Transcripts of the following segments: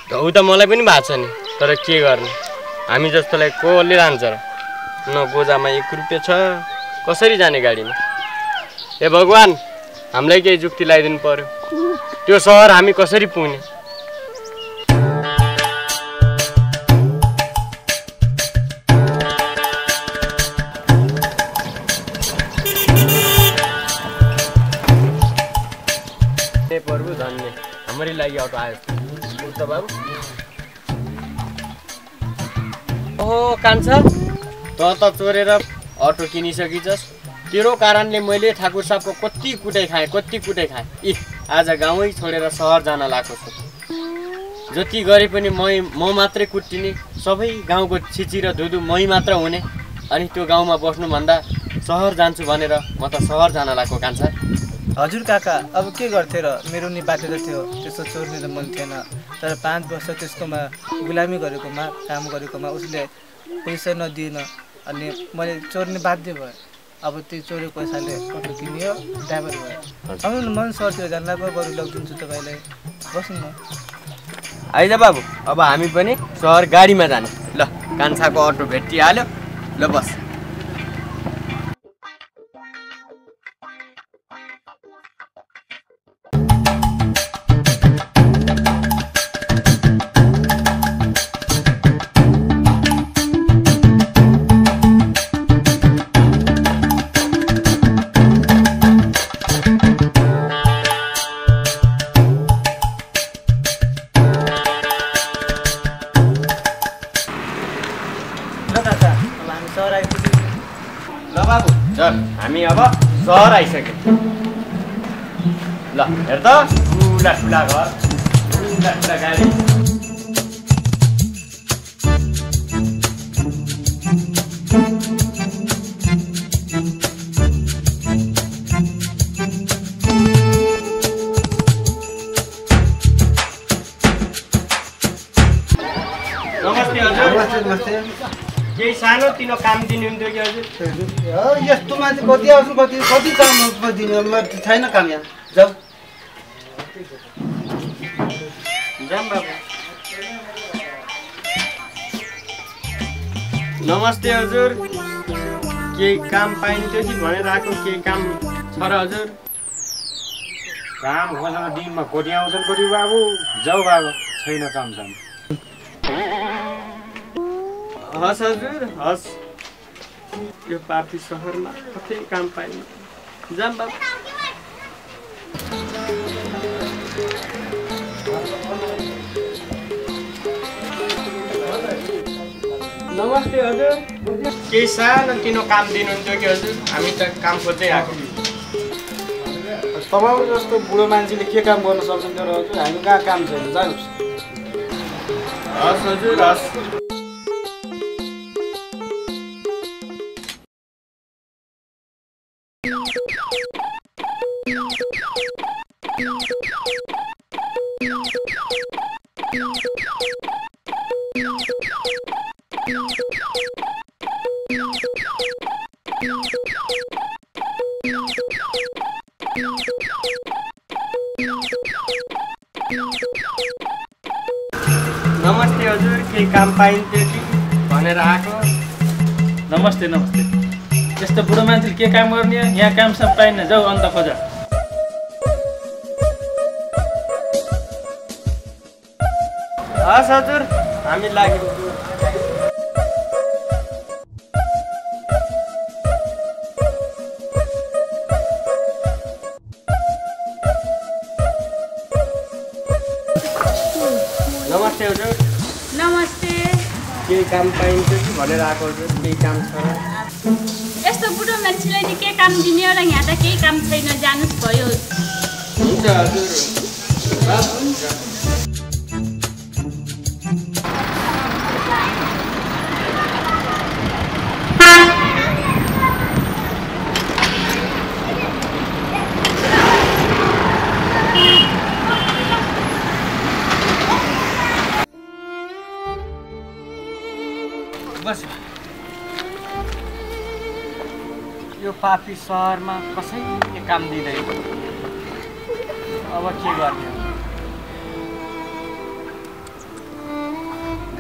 ढौ त मलाई पनि भएको छ नि, तर के गर्ने, हामी जस्तोलाई कसले लान्छ र? न गोजामा 1 रुपैयाँ छ, कसरी जाने गाडीमा? ए भगवान, हामीलाई केही जुक्ति लगाइदिनु पर्यो। त्यो सहर हामी कसरी पुग्ने? ए प्रभु धन्य, हाम्रै लागि अटो आयो त बाबु। ओहो कान्छा, त चोरेर अटो किनिसकिछस्। तेरो कारणले मैले ठाकुर साहबको कति कुटाइ खाएँ। इ आज गाउँै छोडेर सहर जान लागेको छु। जति गरे पनि म मात्रै कुट्टिने, सबै गाउँको छिची र धुधु मै मात्र हुने। अनि त्यो गाउँमा बस्नुभन्दा सहर जान्छु भनेर म त सहर जान लागेको कान्छा। हजुर काका, अब के गर्थे र? मेरो नि बाध्यता थियो, त्यसो चोर्ने त मन थिएन। तर 5 वर्ष त्यसकोमा गुलामी गरेकोमा, काम गरेकोमा उसले पैसा नदिएन अनि मैले चोर्ने बाध्य भएँ। अब त्यो चोरेको पैसाले अटो किनियो, ड्राइभर भयो। आउनु मन सरतिर जान लाग्यो, बरु लगिदिन्छु तपाईँलाई, बस्नु न। आइज बाबु, अब हामी पनि सहर गाडीमा जाने। ल कान्छाको अटो भेटिहाल्यो, ल बस। ल बाबु, चल हामी अब सहर आइसक्यौँ। ल हेर त, ठुला ठुला घर, ठुला ठुला गाडी। नमस्ते हजुर। नमस्ते। केही सानो तिनो काम दिनुहुन्थ्यो कि हजुर? यस्तो मान्छे कति आउँछ, कति काम दिनु छैन काम यहाँ। जाऊ जाम बाबु। नमस्ते हजुर, केही काम पाइन्थ्यो कि भनेर आएको? केही काम छ र हजुर? काम खोजेर दिनमा कोटी आउँछन् कोटी बाबु। जाऊ बाबु, छैन काम साम। हस् हजुर, हस्। यो पापी सहरमा कतै काम पाइन्न। जाम बाबु। नमस्ते हजुर, केही सानो तिनो काम दिनुहुन्थ्यो कि हजुर? हामी त काम खोज्दै आएको। तपाईँको जस्तो बुढो मान्छेले के काम गर्न सक्छन् र हजुर? हामी कहाँ काम छैन, जानुहोस्। हस् हजुर, हस्। नमस्ते हजुर, केही काम पाइन्थ्यो कि भनेर आएको। नमस्ते नमस्ते। यस्तो बुढो मान्छेले के काम गर्ने? यहाँ काम सब पाइन्न, जाऊ अन्त खोज। हस् हजुर, हामी लाग्यौँ। नमस्ते हजुर। नमस्ते। केही काम पाइन्छ कि भनेर आएको हजुर? केही काम छ र? यस्तो बुढो मान्छेलाई नि के काम दिने होला यहाँ त केही काम छैन जानुस् भयो हुन्छ हजुर बस यो पापी सहरमा कसैले काम दिँदैन अब के गर्ने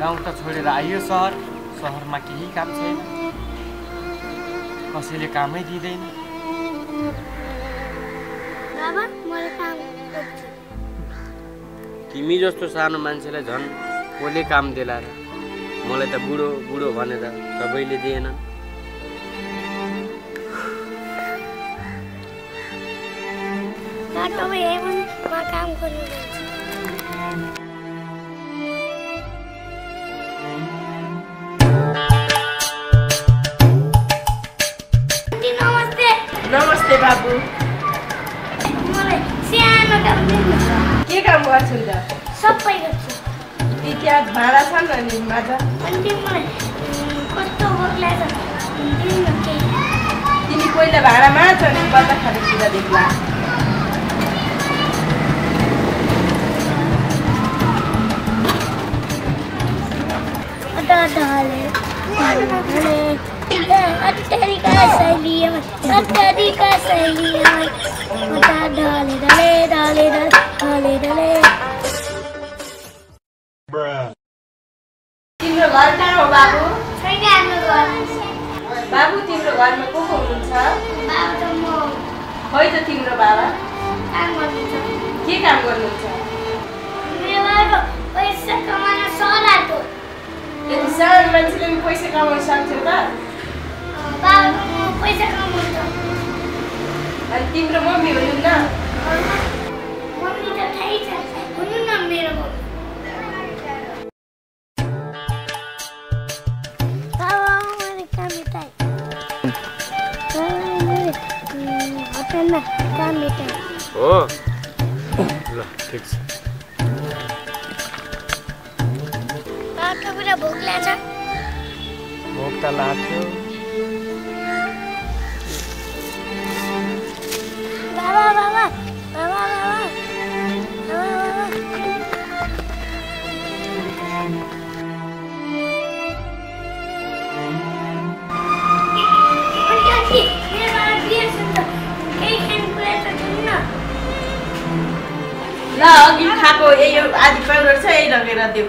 गाउँ त छोडेर आइयो सहरमा केही काम छैन कसैले कामै दिँदैन तिमी जस्तो सानो मान्छेलाई झन् कसले काम दिला र मलाई त बुढो बुढो भनेर सबैले दिएन काम गर्नु नमस्ते बाबु मलाई सानो काम दिनु के काम गर्छु त सबै गर्छु ती त्यहाँ भाँडा छन् अनि माझा अनि मलाई कस्तो भोक लाग्छ दिनु केही तिमी पहिला भाँडा माझ अनि बल्ल खानेकुरा देख्ला तिम्रो घर कहाँ हो बाबु छैन हाम्रो घर बाबु तिम्रो घरमा को हुनुहुन्छ बाबा त म खै त तिम्रो बाबा काम गर्नुहुन्छ के काम गर्नुहुन्छ मेरो बाबा पैसा कमाउन सरातो यदि सानो मान्छेले पनि पैसा कमाउन सक्थ्यो त बाबा पैसा कमाउँछ अनि तिम्रो मम्मी हुनुहुन्न मम्मी त थाहै छ हुनु न मेरो मम्मी बाबा मैले काम भेटाएँ होटलमा काम भेटाएँ हो ल ठिक छ बाबा पुरा भोक लाग्छ भोक त लाग्थ्यो बाबा बाबा बाबा बाबा ल अघि खाएको यही आधी पाउडर छ यही लगेर देऊ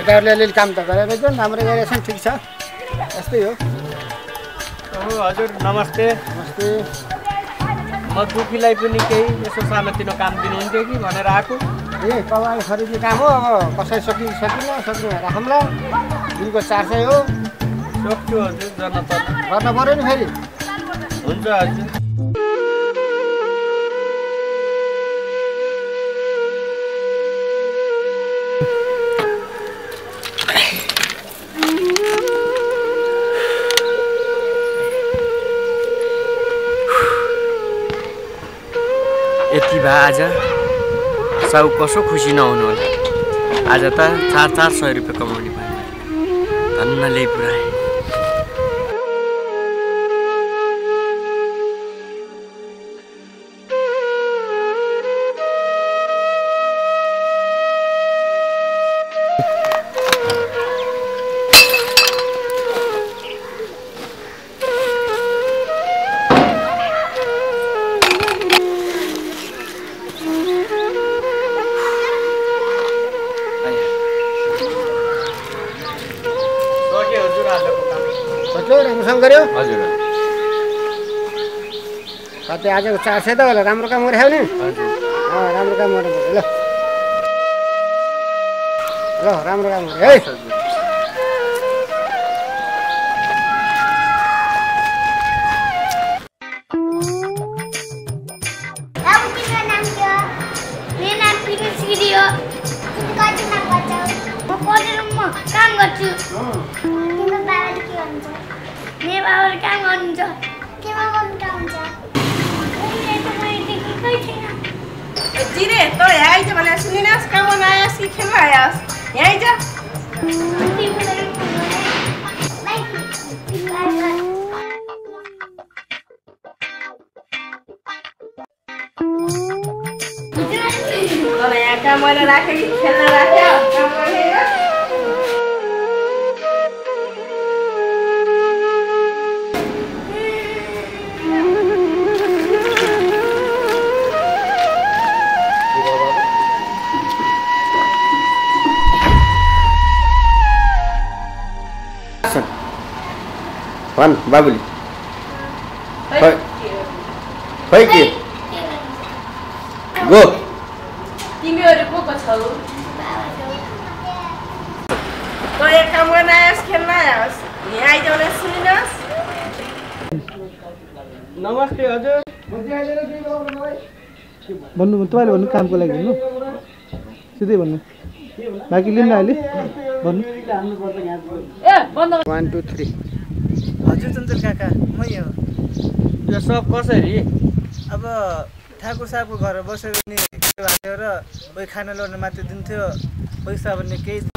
केटाहरूले अलिअलि काम त गरेर एकदम राम्रो गरेछन् ठिक छ यस्तै हो हजुर नमस्ते नमस्ते म टुपीलाई पनि केही यसो सानोतिनो काम दिनुहुन्थ्यो कि भनेर आएको ए कमाइ खरिदी काम हो अब कसै सकिन राखौँला दिनको 400 हो सक्छु हजुर गर्न पऱ्यो नि फेरि हुन्छ हजुर यति भए आज साउ कसो खुसी नहुनु होला आज त 400 रुपियाँ कमाउने भयो धन्नले पुऱ्याए गर्यो हजुर कति आजको 400 त होला राम्रो काम गरे नि राम्रो काम गर्नु पर्यो ल राम्रो काम गरे है बाबु तिम्रो नाम के हो मेरो नाम पिनिस गिरी हो तिमी कतिमा पढ्छौ म पढेर म काम गर्छु तिम्रो बाबाले के गर्नुहुन्छ मेरो बाबाले काम गर्नुहुन्छ केमा गर्नुहुन्छ अहिले त मैले देखेकै छैन जिरे त यहाँ आइज भने सुनिनस् काम गर्न आएस् कि खेल्न आएस् यहाँ आइज तँलाई यहाँ काम गर्न राख्यो कि खेल्न राख्यो काम गर्ने भन बाबुले खै के गो तिमीहरू को को छौ त यहाँ काम गर्न आएस् खेल्न आएस् यहाँ आइज भने सुनिनस् नमस्ते हजुर भन्नु तपाईँले भन्नु कामको लागि भन्नु सिधै भन्नु बाँकी लिनु अहिले भन्नु 1 2 3 हजुर चञ्चल काका म यो यो सब कसरी अब ठाकुर साहबको घर बसेर नि हाल्यो र कोही खाना ल्याउन मात्र दिन्थ्यो पैसा भन्ने केही